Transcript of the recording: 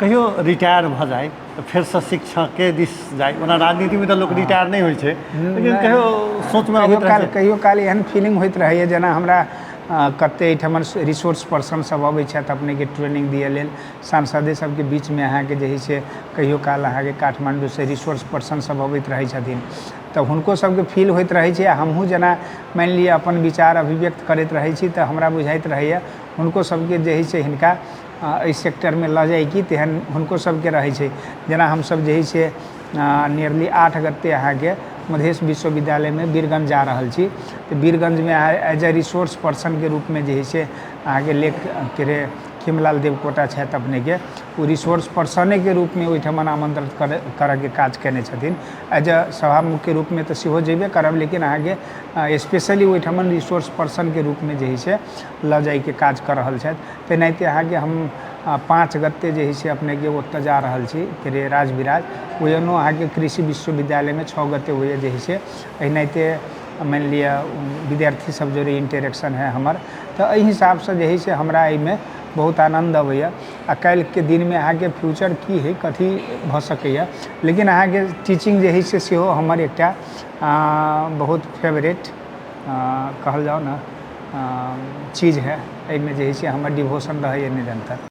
कहियो रिटायर भ जाए तो फिर से शिक्षक के दिस जाए, ओना राजनीति में तो लोग रिटायर नहीं होय छे, लेकिन कहियो सोच में आबैत रहे कहियो काल एहन फीलिंग होइत रहैए जेना हमरा कते एहिठमन रिसोर्स पर्सन सब अबै छथि अपने के ट्रेनिंग दिए लेल। सांसदे सबके बीच में अहाँके जे है से कहियो काल अहाँके काठमांडू से रिसोर्स पर्सन सब अबैत रहै छथिन, तऽ हुनको सबके फील होइत रहै छै। हमहूँ जेना मानि लिअ अपन विचार अभिव्यक्त करैत रहै छी तऽ हमरा बुझाइत रहैए हुनको सबके जे है से हिनका एहि सेक्टरमे लऽ जाइ कि तेहन हुनको सबके रहै छै। जेना हमसब जे है से नियरली 8 गते अहाँके मधेश विश्वविद्यालय में वीरगंज जा रहल छी, तो वीरगंज में एज ए रिसोर्स पर्सन के रूप में जे है से अहाँके लेख के रे खिमलाल देवकोटा छथि अपने के, वो रिसोर्स पर्सने के रूप में ओहिठमन आमंत्रित करऽ के काज केने छथिन। एज ए सभामुख के रूप में तो सेहो जेबे करब, लेकिन अहाँके स्पेशली ओहिठमन रिसोर्स पर्सन के रूप में जे है से लऽ जाय के काज कर रहल छथि। तेनाहिते अहाँके हम 5 गते जे है से अपने के ओतऽ जा रहल छी के राजविराज, ओहिनो अहाँके कृषि विश्वविद्यालय में 6 गते हुए जे है से एनाहिते मानि लिअ विद्यार्थी सब जोड़े इंटरेक्शन है हमर, तो एहि हिसाब से जे है से हमरा एहिमे बहुत आनंद अबैया। आ काल्हि के दिन में अहाँके फ्यूचर की है कथी भऽ सकैया, लेकिन अहाँके टीचिंग जे है से सेहो हमर एकटा बहुत फेवरेट कहल जाओ ना चीज़ है। एहिमे जे है से हमर डिवोशन रहैया निरंतर।